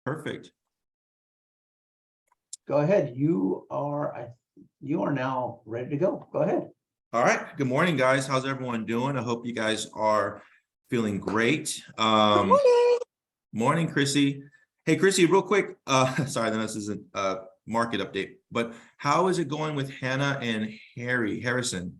Perfect. Go ahead. You are now ready to go. Go ahead. All right. Good morning, guys. How's everyone doing? I hope you guys are feeling great. Good morning. Morning, Chrissy. Hey, Chrissy, real quick. Sorry, this isn't a market update, but how is it going with Hannah and Harrison?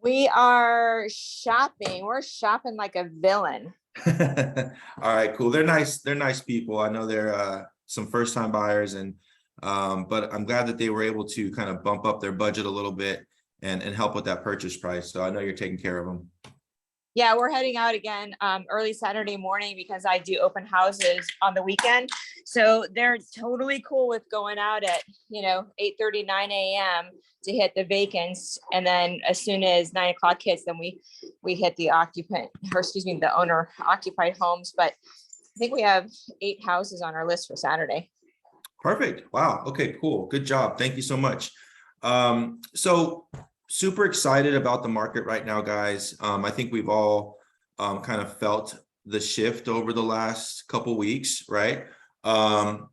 We are shopping. We're shopping like a villain. All right, cool. They're nice. They're nice people. I know they're some first-time buyers, and but I'm glad that they were able to kind of bump up their budget a little bit and help with that purchase price. So I know you're taking care of them. Yeah, we're heading out again early Saturday morning because I do open houses on the weekend. So they're totally cool with going out at 8:30, 9 a.m. to hit the vacants, and then as soon as 9 o'clock hits, then we hit the the owner occupied homes. But I think we have 8 houses on our list for Saturday. Perfect. Wow. Okay, cool. Good job. Thank you so much. So super excited about the market right now, guys. I think we've all kind of felt the shift over the last couple weeks, right? And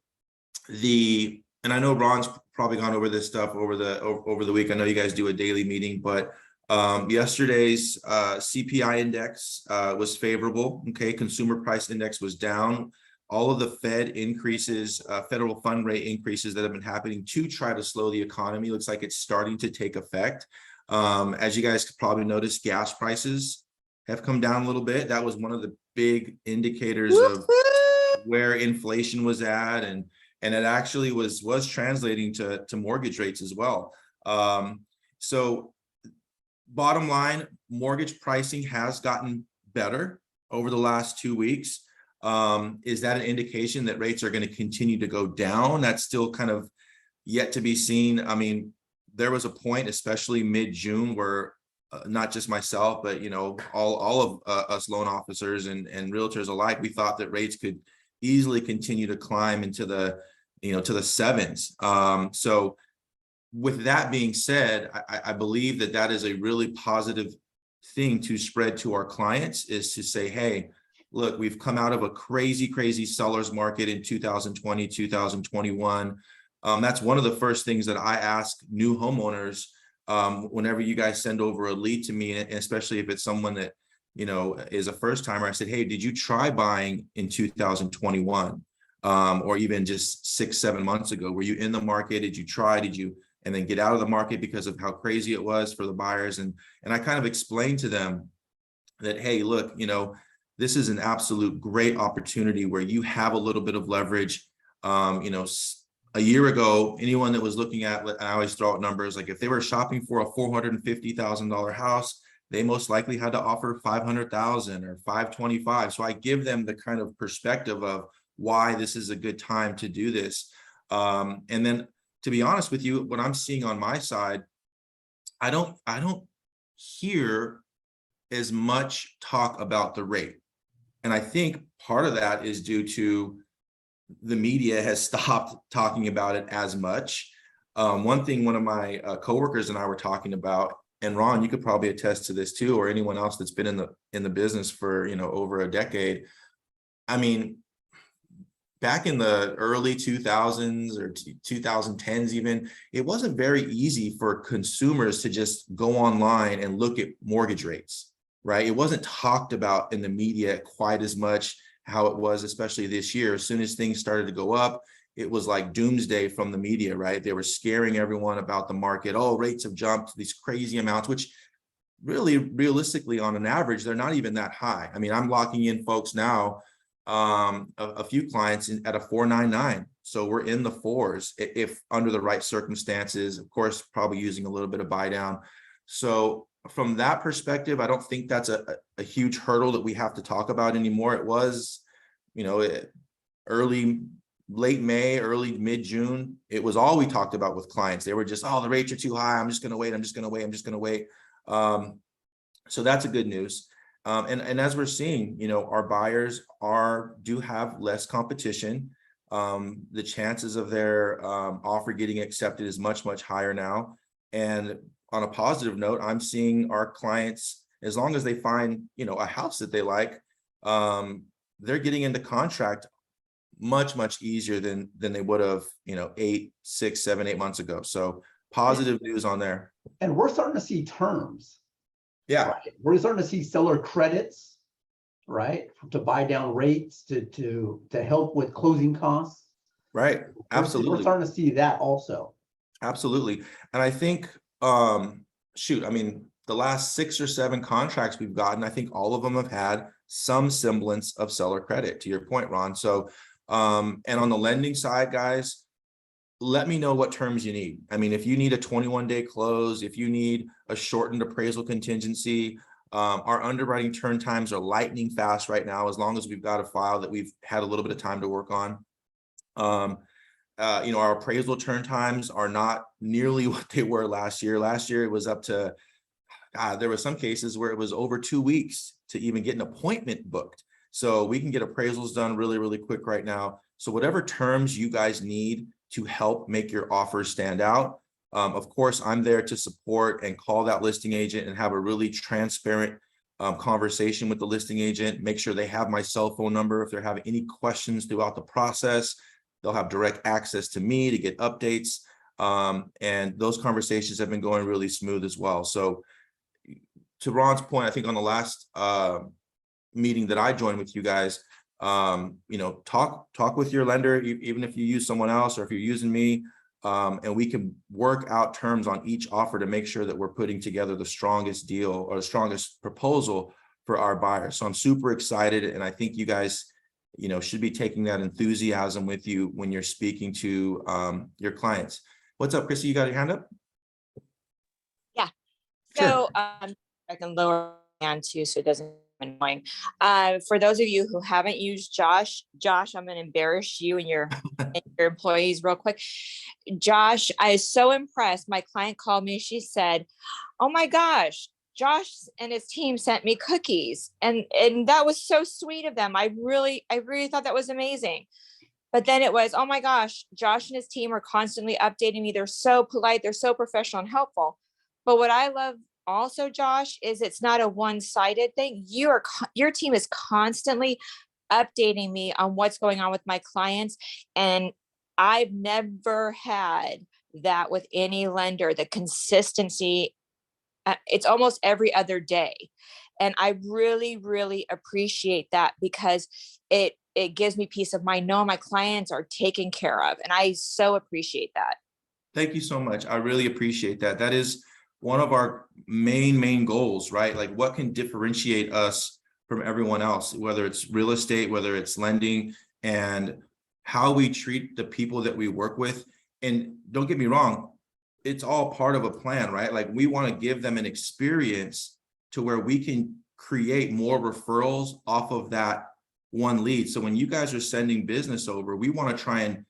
I know Ron's probably gone over this stuff over the week. I know you guys do a daily meeting, but yesterday's CPI index was favorable. Okay, consumer price index was down. All of the Fed increases, federal fund rate increases that have been happening to try to slow the economy, looks like it's starting to take effect. As you guys could probably notice, gas prices have come down a little bit. That was one of the big indicators of where inflation was at, and it actually was translating to mortgage rates as well. So bottom line, mortgage pricing has gotten better over the last 2 weeks. Is that an indication that rates are going to continue to go down? That's still kind of yet to be seen. I mean, there was a point, especially mid-June, where not just myself, but all of us loan officers and realtors alike, we thought that rates could easily continue to climb into the to the sevens. So with that being said, I believe that is a really positive thing to spread to our clients, is to say, hey, look, we've come out of a crazy seller's market in 2020, 2021. That's one of the first things that I ask new homeowners whenever you guys send over a lead to me, and especially if it's someone that is a first timer. I said, hey, did you try buying in 2021 or even just 6-7 months ago? Were you in the market? Did you try? And then get out of the market because of how crazy it was for the buyers? And I kind of explained to them that, hey, look, this is an absolute great opportunity where you have a little bit of leverage. A year ago, anyone that was looking at, I always throw out numbers, like if they were shopping for a $450,000 house, they most likely had to offer $500,000 or $525,000. So I give them the kind of perspective of why this is a good time to do this. And then, to be honest with you, what I'm seeing on my side, I don't hear as much talk about the rate. And I think part of that is due to the media has stopped talking about it as much. One thing one of my coworkers and I were talking about, and Ron, you could probably attest to this too, or anyone else that's been in the business for over a decade. I mean, back in the early 2000s or 2010s even, it wasn't very easy for consumers to just go online and look at mortgage rates, right? It wasn't talked about in the media quite as much how it was, especially this year. As soon as things started to go up, it was like doomsday from the media, right? They were scaring everyone about the market. Oh, rates have jumped these crazy amounts, which really, realistically, on an average, they're not even that high. I mean, I'm locking in folks now, a few clients at a 4.99. So we're in the fours if under the right circumstances, of course, probably using a little bit of buy down. So from that perspective, I don't think that's a huge hurdle that we have to talk about anymore. It was, late May, early mid-June, it was all we talked about with clients. They were just, oh, the rates are too high. I'm just going to wait. So that's a good news. And as we're seeing, our buyers do have less competition. The chances of their offer getting accepted is much higher now. And on a positive note, I'm seeing our clients, as long as they find, a house that they like, they're getting into contract much easier than they would have, 8, 6, 7, 8 months ago. So positive news on there. And we're starting to see terms. Yeah, Right? We're starting to see seller credits, right? To buy down rates, to help with closing costs. right. We're Absolutely. starting to see that also. Absolutely. And I think, shoot, I mean, the last 6 or 7 contracts we've gotten, I think all of them have had some semblance of seller credit, to your point, Ron. So, and on the lending side, guys, let me know what terms you need. I mean, if you need a 21-day close, if you need a shortened appraisal contingency, our underwriting turn times are lightning fast right now, as long as we've got a file that we've had a little bit of time to work on. Our appraisal turn times are not nearly what they were last year. Last year, it was up to, there were some cases where it was over 2 weeks to even get an appointment booked. So we can get appraisals done really quick right now. So whatever terms you guys need to help make your offers stand out, of course, I'm there to support and call that listing agent and have a really transparent conversation with the listing agent. Make sure they have my cell phone number. If they're having any questions throughout the process, they'll have direct access to me to get updates. And those conversations have been going really smooth as well. So to Ron's point, I think on the last meeting that I joined with you guys, talk with your lender, even if you use someone else or if you're using me, and we can work out terms on each offer to make sure that we're putting together the strongest deal or the strongest proposal for our buyer. So I'm super excited, and I think you guys should be taking that enthusiasm with you when you're speaking to your clients. What's up, Chrissy? You got your hand up? Yeah. Sure. So I can lower my hand too, so it doesn't annoying. For those of you who haven't used Josh, I'm going to embarrass you and your employees real quick. Josh, I was so impressed. My client called me. She said, "Oh my gosh, Josh and his team sent me cookies," and that was so sweet of them. I really thought that was amazing. But then it was, "Oh my gosh, Josh and his team are constantly updating me. They're so polite. They're so professional and helpful." But what I love also, Josh, is it's not a one-sided thing. Your team is constantly updating me on what's going on with my clients. And I've never had that with any lender, the consistency. It's almost every other day. And I really appreciate that, because it gives me peace of mind knowing my clients are taken care of. And I so appreciate that. Thank you so much. I really appreciate that. That is one of our main goals, right? Like, what can differentiate us from everyone else, whether it's real estate, whether it's lending, and how we treat the people that we work with. And don't get me wrong, it's all part of a plan, right? Like, we want to give them an experience to where we can create more referrals off of that one lead. So when you guys are sending business over, we want to try and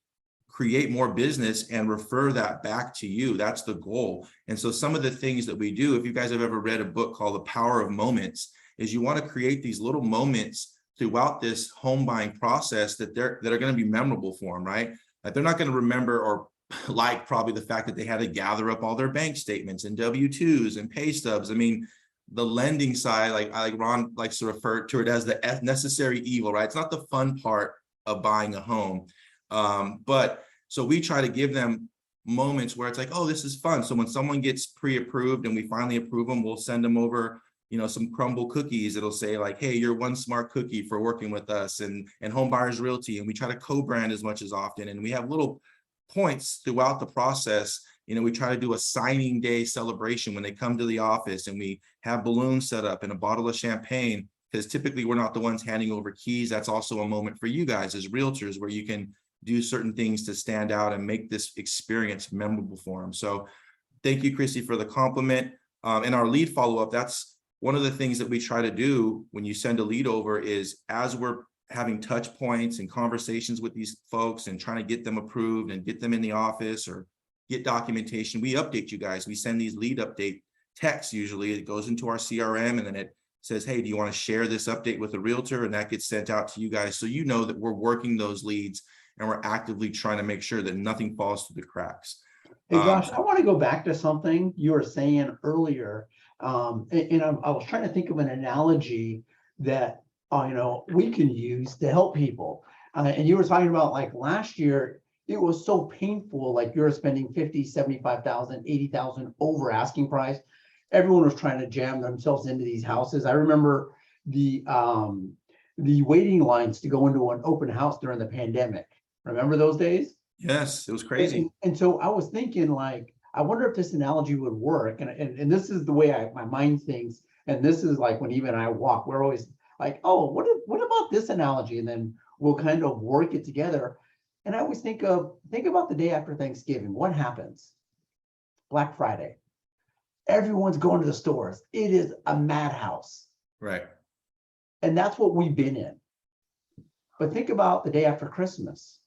create more business and refer that back to you. That's the goal. And so some of the things that we do, if you guys have ever read a book called The Power of Moments, is you want to create these little moments throughout this home buying process that are going to be memorable for them, right? Like, they're not going to remember or like probably the fact that they had to gather up all their bank statements and W-2s and pay stubs. I mean, the lending side, like Ron likes to refer to it as the necessary evil, right? It's not the fun part of buying a home. But so we try to give them moments where it's like, oh, this is fun. So when someone gets pre-approved and we finally approve them, we'll send them over, some crumble cookies. It'll say like, hey, you're one smart cookie for working with us, and Home Buyers Realty. And we try to co-brand as much as often. And we have little points throughout the process. We try to do a signing day celebration when they come to the office, and we have balloons set up and a bottle of champagne, because typically we're not the ones handing over keys. That's also a moment for you guys as realtors where you can do certain things to stand out and make this experience memorable for them. So thank you, Chrissy, for the compliment. And our lead follow-up, that's one of the things that we try to do when you send a lead over, is as we're having touch points and conversations with these folks and trying to get them approved and get them in the office or get documentation, we update you guys. We send these lead update texts. Usually it goes into our CRM, and then it says, hey, do you want to share this update with a realtor? And that gets sent out to you guys, so you know that we're working those leads and we're actively trying to make sure that nothing falls through the cracks. Hey, Josh, I want to go back to something you were saying earlier. I was trying to think of an analogy that we can use to help people. And you were talking about like last year, it was so painful, like you're spending 50, 75,000, 80,000 over asking price. Everyone was trying to jam themselves into these houses. I remember the waiting lines to go into an open house during the pandemic. Remember those days? Yes, it was crazy. And so I was thinking like, I wonder if this analogy would work. And this is the way my mind thinks. And this is like when Eva and I walk, we're always like, oh, what about this analogy? And then we'll kind of work it together. And I always think about the day after Thanksgiving. What happens? Black Friday. Everyone's going to the stores. It is a madhouse. Right. And that's what we've been in. But think about the day after Christmas.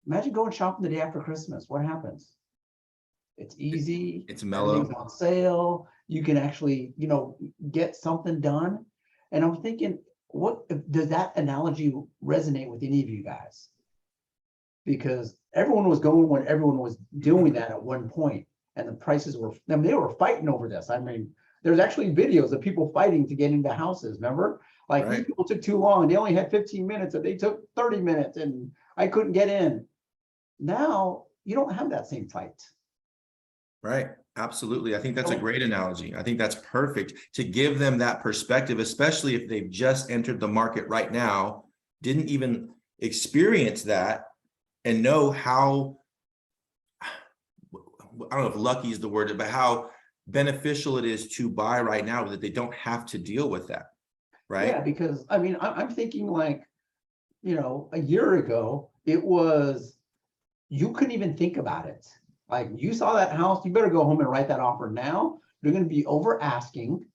Imagine going shopping the day after Christmas. What happens? It's easy. It's mellow. Everything's on sale. You can actually, get something done. And I'm thinking, does that analogy resonate with any of you guys? Because everyone was going when everyone was doing that at one point, and the prices they were fighting over this. I mean, there's actually videos of people fighting to get into houses. Remember, like these people took too long. They only had 15 minutes, and they took 30 minutes, and I couldn't get in. Now you don't have that same fight. Right. Absolutely. I think that's a great analogy. I think that's perfect to give them that perspective, especially if they've just entered the market right now, didn't even experience that and know how, I don't know if lucky is the word, but how beneficial it is to buy right now that they don't have to deal with that. Right. Yeah, because I mean, I'm thinking like, a year ago, it was, you couldn't even think about it. Like you saw that house, you better go home and write that offer now. You're going to be over asking,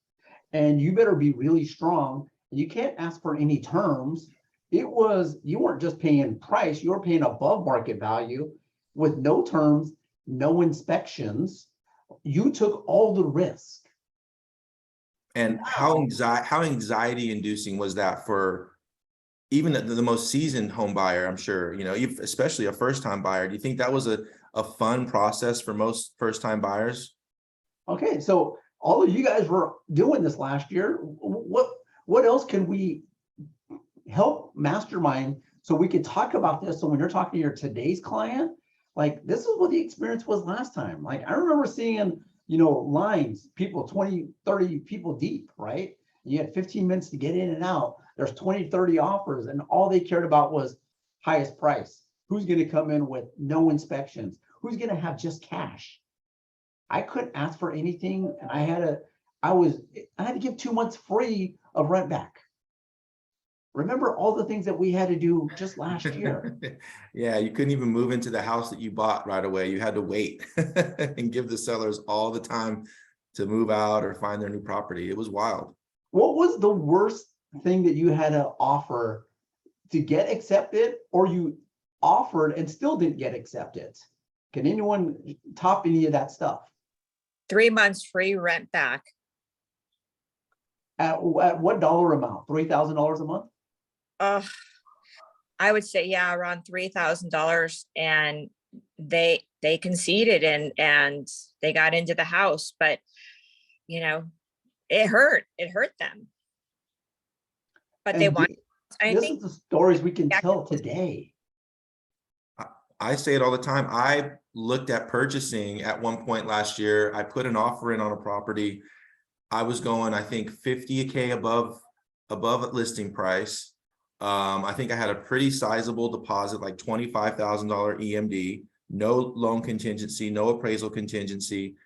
and you better be really strong. You can't ask for any terms. You weren't just paying price, you were paying above market value with no terms, no inspections. You took all the risk. And how anxiety inducing was that for even the most seasoned home buyer? I'm sure, especially a first time buyer. Do you think that was a fun process for most first time buyers? Okay, so all of you guys were doing this last year. What else can we help mastermind so we could talk about this? So when you're talking to your today's client, like this is what the experience was last time. Like I remember seeing, lines, people 20, 30 people deep, right? You had 15 minutes to get in and out. There's 20, 30 offers, and all they cared about was highest price. Who's going to come in with no inspections? Who's going to have just cash? I couldn't ask for anything, and I had to give 2 months free of rent back. Remember all the things that we had to do just last year. Yeah, you couldn't even move into the house that you bought right away. You had to wait and give the sellers all the time to move out or find their new property. It was wild. What was the worst thing that you had to offer to get accepted, or you offered and still didn't get accepted? Can anyone top any of that stuff? 3 months free rent back. At what dollar amount? $3,000 a month? I would say, yeah, around $3,000, and they conceded and they got into the house, but it hurt them. But And they want. this is the stories we can tell today. I say it all the time. I looked at purchasing at one point last year. I put an offer in on a property. I was going, I think, 50K above listing price. I think I had a pretty sizable deposit, like $25,000 EMD, no loan contingency, no appraisal contingency,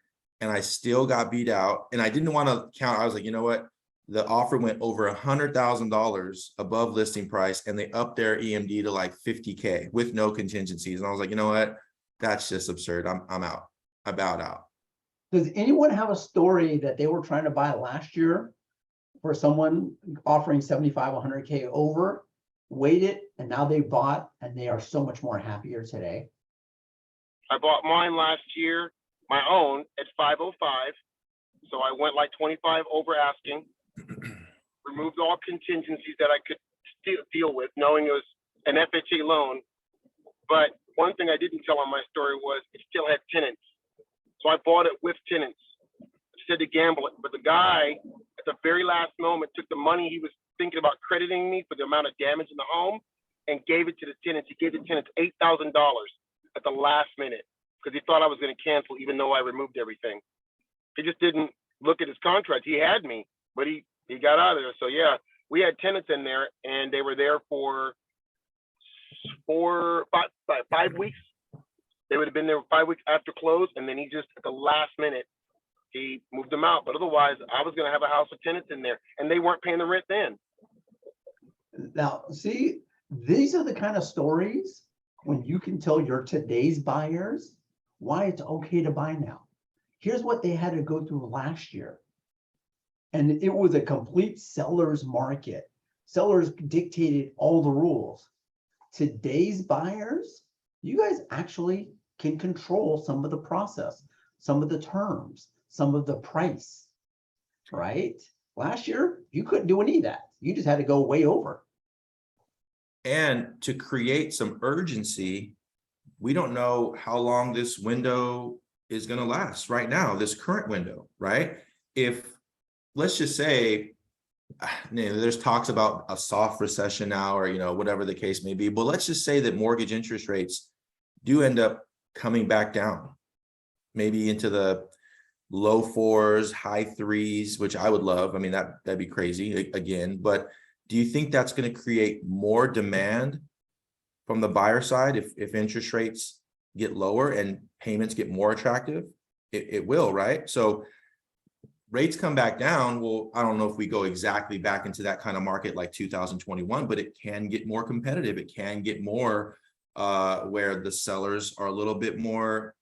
and I still got beat out. And I didn't want to count. I was like, you know what? The offer went over $100,000 above listing price, and they upped their EMD to like 50K with no contingencies. And I was like, you know what? That's just absurd. I'm out. I bowed out. Does anyone have a story that they were trying to buy last year for someone offering 75, 100K over, waited, and now they bought and they are so much more happier today? I bought mine last year, my own, at 505. So I went like 25 over asking, removed all contingencies that I could deal with, knowing it was an FHA loan. But one thing I didn't tell on my story was it still had tenants. So I bought it with tenants. I said to gamble it, but the guy at the very last moment took the money he was thinking about crediting me for the amount of damage in the home and gave it to the tenants. He gave the tenants $8,000 at the last minute because he thought I was going to cancel even though I removed everything. He just didn't look at his contract. He had me, but he got out of there. So yeah, we had tenants in there and they were there for 5 weeks. They would have been there 5 weeks after close, and then he just at the last minute he moved them out. But otherwise, I was going to have a house of tenants in there, and they weren't paying the rent then. Now, see, these are the kind of stories when you can tell your today's buyers why it's okay to buy now. Here's what they had to go through last year. And it was a complete seller's market. Sellers dictated all the rules. Today's buyers, you guys actually can control some of the process, some of the terms, some of the price, right? Last year, you couldn't do any of that. You just had to go way over. And to create some urgency, we don't know how long this window is going to last right now, this current window, right? If, let's just say, there's talks about a soft recession now, or, whatever the case may be, but let's just say that mortgage interest rates do end up coming back down, maybe into the low 4s, high 3s, which I would love. I mean, that'd be crazy again, but do you think that's going to create more demand from the buyer side if interest rates get lower and payments get more attractive? It will, right? So rates come back down. Well, I don't know if we go exactly back into that kind of market like 2021, but it can get more competitive. It can get more where the sellers are a little bit more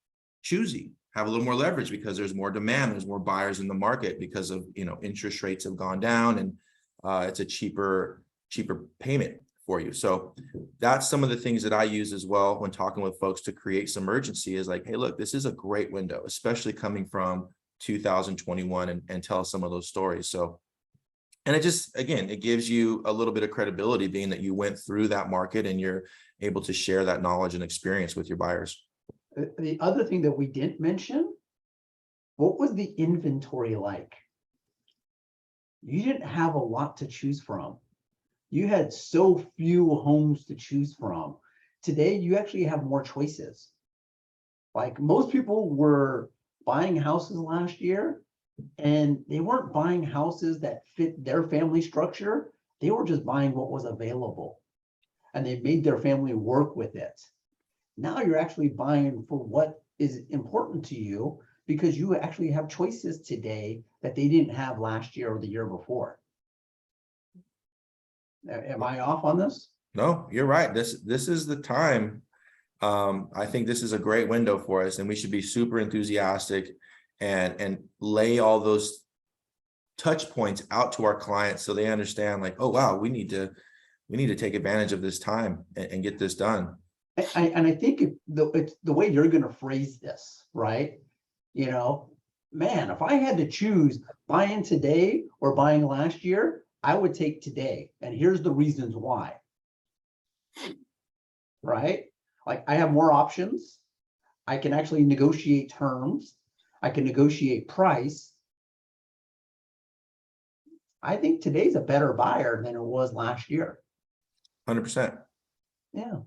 choosy, have a little more leverage because there's more demand, there's more buyers in the market because of, interest rates have gone down and it's a cheaper payment for you. So that's some of the things that I use as well when talking with folks to create some urgency is like, hey, look, this is a great window, especially coming from 2021 and tell some of those stories. So, and it just, again, it gives you a little bit of credibility being that you went through that market and you're able to share that knowledge and experience with your buyers. The other thing that we didn't mention, what was the inventory like? You didn't have a lot to choose from. You had so few homes to choose from. Today, you actually have more choices. Like most people were buying houses last year, and they weren't buying houses that fit their family structure. They were just buying what was available, and they made their family work with it. Now you're actually buying for what is important to you because you actually have choices today that they didn't have last year or the year before. Am I off on this? No, you're right. This is the time. I think this is a great window for us, and we should be super enthusiastic and lay all those touch points out to our clients so they understand like, oh wow, we need to take advantage of this time and get this done. And I think it's the way you're going to phrase this, right? Man, if I had to choose buying today or buying last year, I would take today. And here's the reasons why. Right? Like I have more options. I can actually negotiate terms. I can negotiate price. I think today's a better buyer than it was last year. 100%. Yeah.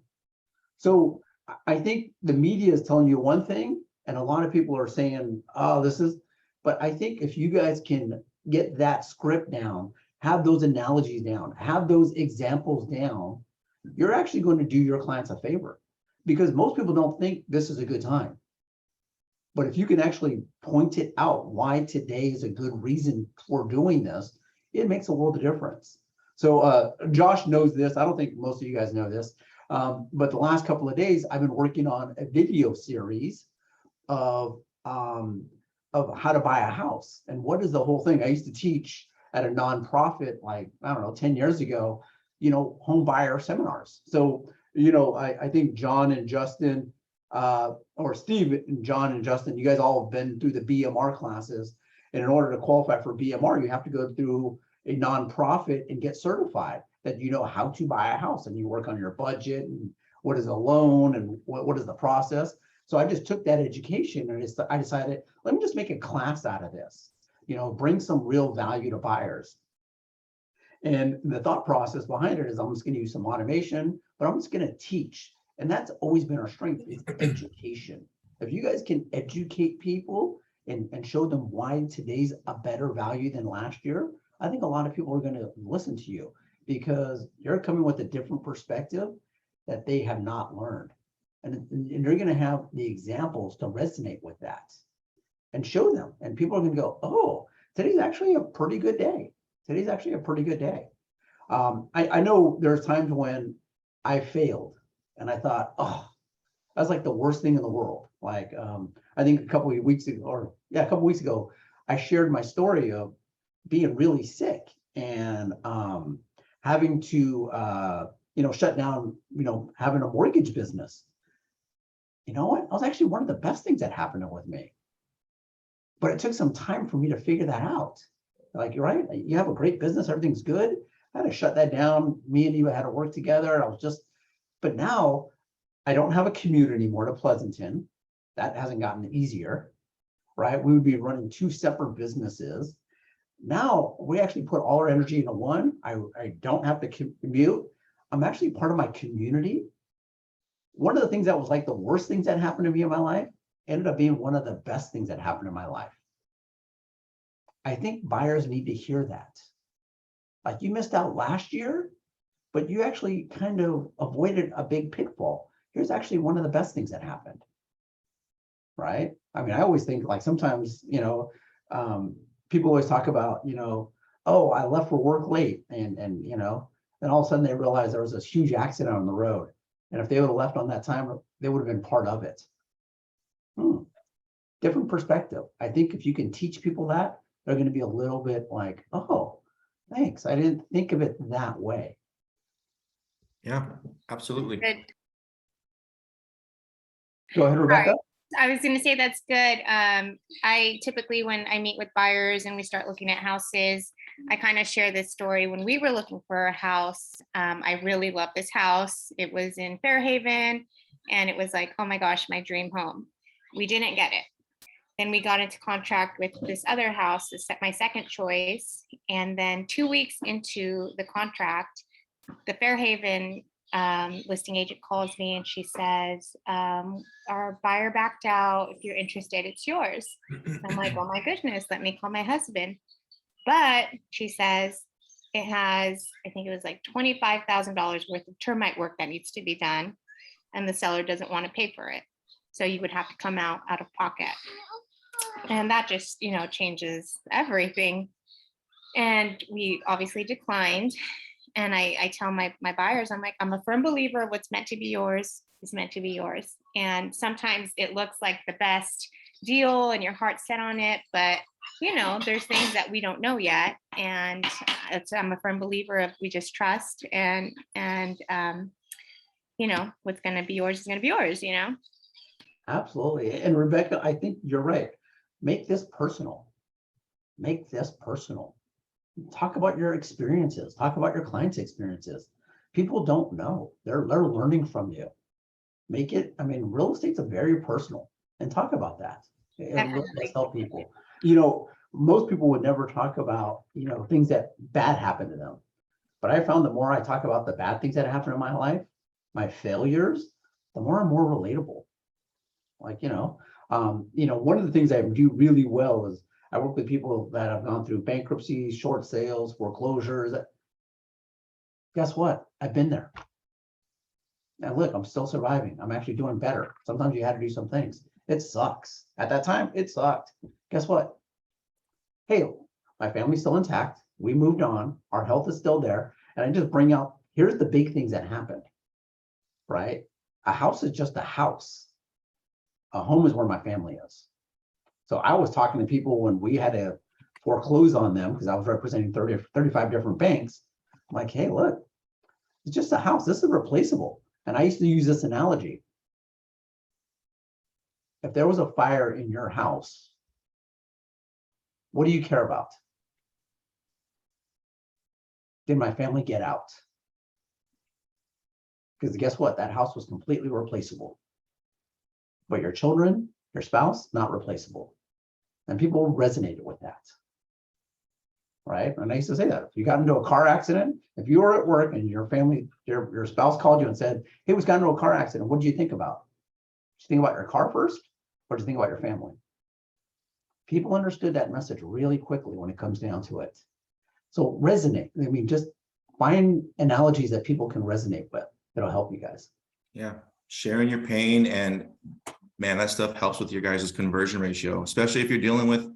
So I think the media is telling you one thing, and a lot of people are saying, oh, but I think if you guys can get that script down, have those analogies down, have those examples down, you're actually going to do your clients a favor because most people don't think this is a good time. But if you can actually point it out why today is a good reason for doing this, it makes a world of difference. So Josh knows this. I don't think most of you guys know this. But the last couple of days, I've been working on a video series of how to buy a house. And what is the whole thing? I used to teach at a nonprofit, like, I don't know, 10 years ago, home buyer seminars. So, I think John and Justin, or Steve and John and Justin, you guys all have been through the BMR classes. And in order to qualify for BMR, you have to go through a nonprofit and get certified that you know how to buy a house, and you work on your budget and what is a loan and what is the process. So I just took that education and I decided, let me just make a class out of this, bring some real value to buyers. And the thought process behind it is I'm just going to use some automation, but I'm just going to teach. And that's always been our strength is education. If you guys can educate people and show them why today's a better value than last year, I think a lot of people are going to listen to you because you're coming with a different perspective that they have not learned. And you're going to have the examples to resonate with that and show them. And people are going to go, oh, today's actually a pretty good day. Today's actually a pretty good day. I know there's times when I failed and I thought, oh, that's like the worst thing in the world. Like, I think a couple of weeks ago, I shared my story of being really sick and having to, shut down, having a mortgage business. You know what? That was actually one of the best things that happened with me. But it took some time for me to figure that out. Like, you're right. You have a great business. Everything's good. I had to shut that down. Me and Eva had to work together. But now I don't have a commute anymore to Pleasanton. That hasn't gotten easier, right? We would be running two separate businesses. Now we actually put all our energy into one. I don't have to commute. I'm actually part of my community. One of the things that was like the worst things that happened to me in my life ended up being one of the best things that happened in my life. I think buyers need to hear that. Like, you missed out last year, but you actually kind of avoided a big pitfall. Here's actually one of the best things that happened, right? I mean, I always think like sometimes, people always talk about, oh, I left for work late and then all of a sudden they realize there was this huge accident on the road. And if they would have left on that time, they would have been part of it. Different perspective. I think if you can teach people that, they're going to be a little bit like, oh, thanks. I didn't think of it that way. Yeah, absolutely. Good. Go ahead, Rebecca. I was going to say that's good. I typically, when I meet with buyers and we start looking at houses, I kind of share this story. When we were looking for a house, I really loved this house. It was in Fairhaven, and it was like, oh my gosh, my dream home. We didn't get it. Then we got into contract with this other house, my second choice. And then 2 weeks into the contract, the Fairhaven listing agent calls me and she says, our buyer backed out. If you're interested, it's yours. I'm like, oh my goodness, let me call my husband. But she says it has, I think it was like $25,000 worth of termite work that needs to be done. And the seller doesn't want to pay for it. So you would have to come out of pocket. And that just, changes everything. And we obviously declined. And I tell my buyers, I'm like, I'm a firm believer what's meant to be yours is meant to be yours. And sometimes it looks like the best deal and your heart's set on it, but there's things that we don't know yet. And I'm a firm believer of we just trust and what's going to be yours is going to be yours, Absolutely. And Rebecca, I think you're right. Make this personal. Make this personal. Talk about your experiences. Talk about your clients' experiences. People don't know. They're learning from you. Make it, real estate's a very personal, and talk about that. It really does help people. Most people would never talk about, things that bad happen to them. But I found the more I talk about the bad things that happen in my life, my failures, the more I'm more relatable. Like, one of the things I do really well is I work with people that have gone through bankruptcies, short sales, foreclosures. Guess what? I've been there. And look, I'm still surviving. I'm actually doing better. Sometimes you had to do some things. It sucks. At that time, it sucked. Guess what? Hey, my family's still intact. We moved on. Our health is still there. And I just bring out, here's the big things that happened, right? A house is just a house. A home is where my family is. So I was talking to people when we had to foreclose on them because I was representing 35 different banks. I'm like, hey, look, it's just a house. This is replaceable. And I used to use this analogy. If there was a fire in your house, what do you care about? Did my family get out? Because guess what? That house was completely replaceable. But your children, your spouse, not replaceable. And people resonated with that. right? And I used to say that if you got into a car accident, if you were at work and your family, your spouse called you and said, hey, we got into a car accident, what did you think about? Did you think about your car first, or did you think about your family? People understood that message really quickly when it comes down to it. So resonate. I mean, just find analogies that people can resonate with. It'll help you guys. Yeah, sharing your pain, and man, that stuff helps with your guys' conversion ratio, especially if you're dealing with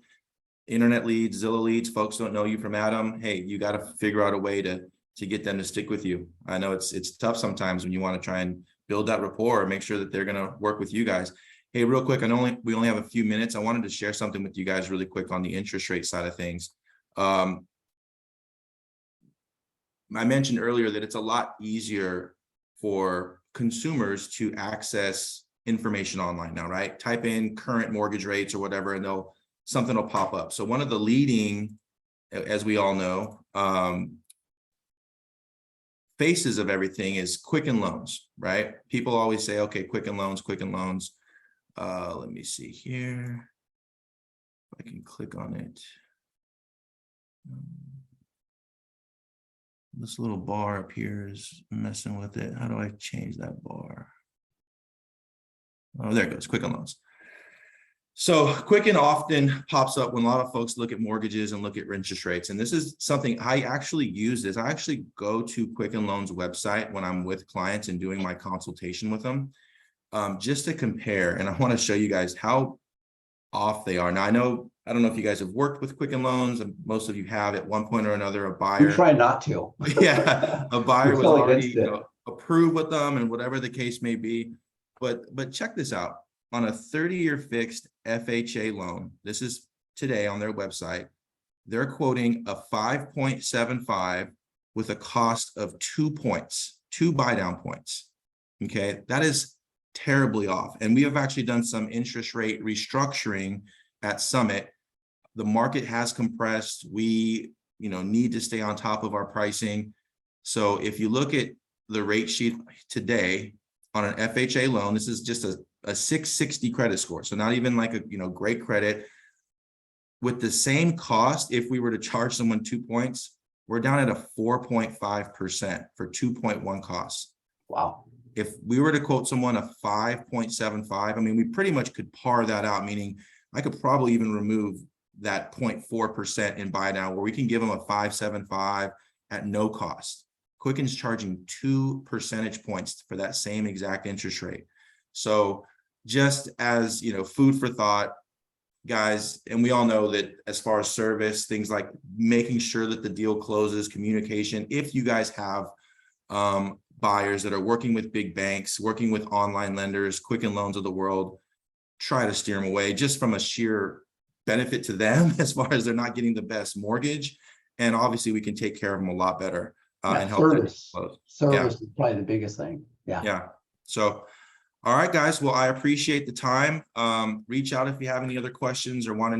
internet leads, Zillow leads. Folks don't know you from Adam. Hey, you got to figure out a way to get them to stick with you. I know it's tough sometimes when you want to try and build that rapport and make sure that they're going to work with you guys. Hey, real quick, we only have a few minutes. I wanted to share something with you guys really quick on the interest rate side of things. I mentioned earlier that it's a lot easier for consumers to access information online now, right? Type in current mortgage rates or whatever, and something will pop up. So one of the leading, as we all know, faces of everything is Quicken Loans, right? People always say, okay, Quicken Loans, Quicken Loans. Let me see here. If I can click on it. This little bar up here is messing with it. How do I change that bar? Oh, there it goes, Quicken Loans. So Quicken often pops up when a lot of folks look at mortgages and look at interest rates. And this is something I actually use this. I actually go to Quicken Loans website when I'm with clients and doing my consultation with them, just to compare. And I want to show you guys how off they are. Now, I don't know if you guys have worked with Quicken Loans, and most of you have at one point or another. A buyer, We try not to. yeah, a buyer We're was so already against it. approved with them, and whatever the case may be. But check this out. On a 30-year fixed FHA loan, this is today on their website, they're quoting a 5.75 with a cost of 2 points, 2 buy down points. Okay, that is terribly off. And we have actually done some interest rate restructuring at Summit. The market has compressed. We, need to stay on top of our pricing. So if you look at the rate sheet today on an FHA loan, this is just a 660 credit score. So not even like a, great credit. With the same cost, if we were to charge someone 2 points, we're down at a 4.5% for 2.1 costs. Wow. If we were to quote someone a 5.75, we pretty much could par that out, meaning I could probably even remove that 0.4% in buy down, where we can give them a 5.75 at no cost. Quicken's charging 2 percentage points for that same exact interest rate. So just as, food for thought, guys, and we all know that as far as service, things like making sure that the deal closes, communication, if you guys have buyers that are working with big banks, working with online lenders, Quicken Loans of the world, try to steer them away just from a sheer benefit to them as far as they're not getting the best mortgage. And obviously we can take care of them a lot better and help them close. Service is probably the biggest thing. Yeah. So, all right, guys. Well, I appreciate the time. Reach out if you have any other questions or want to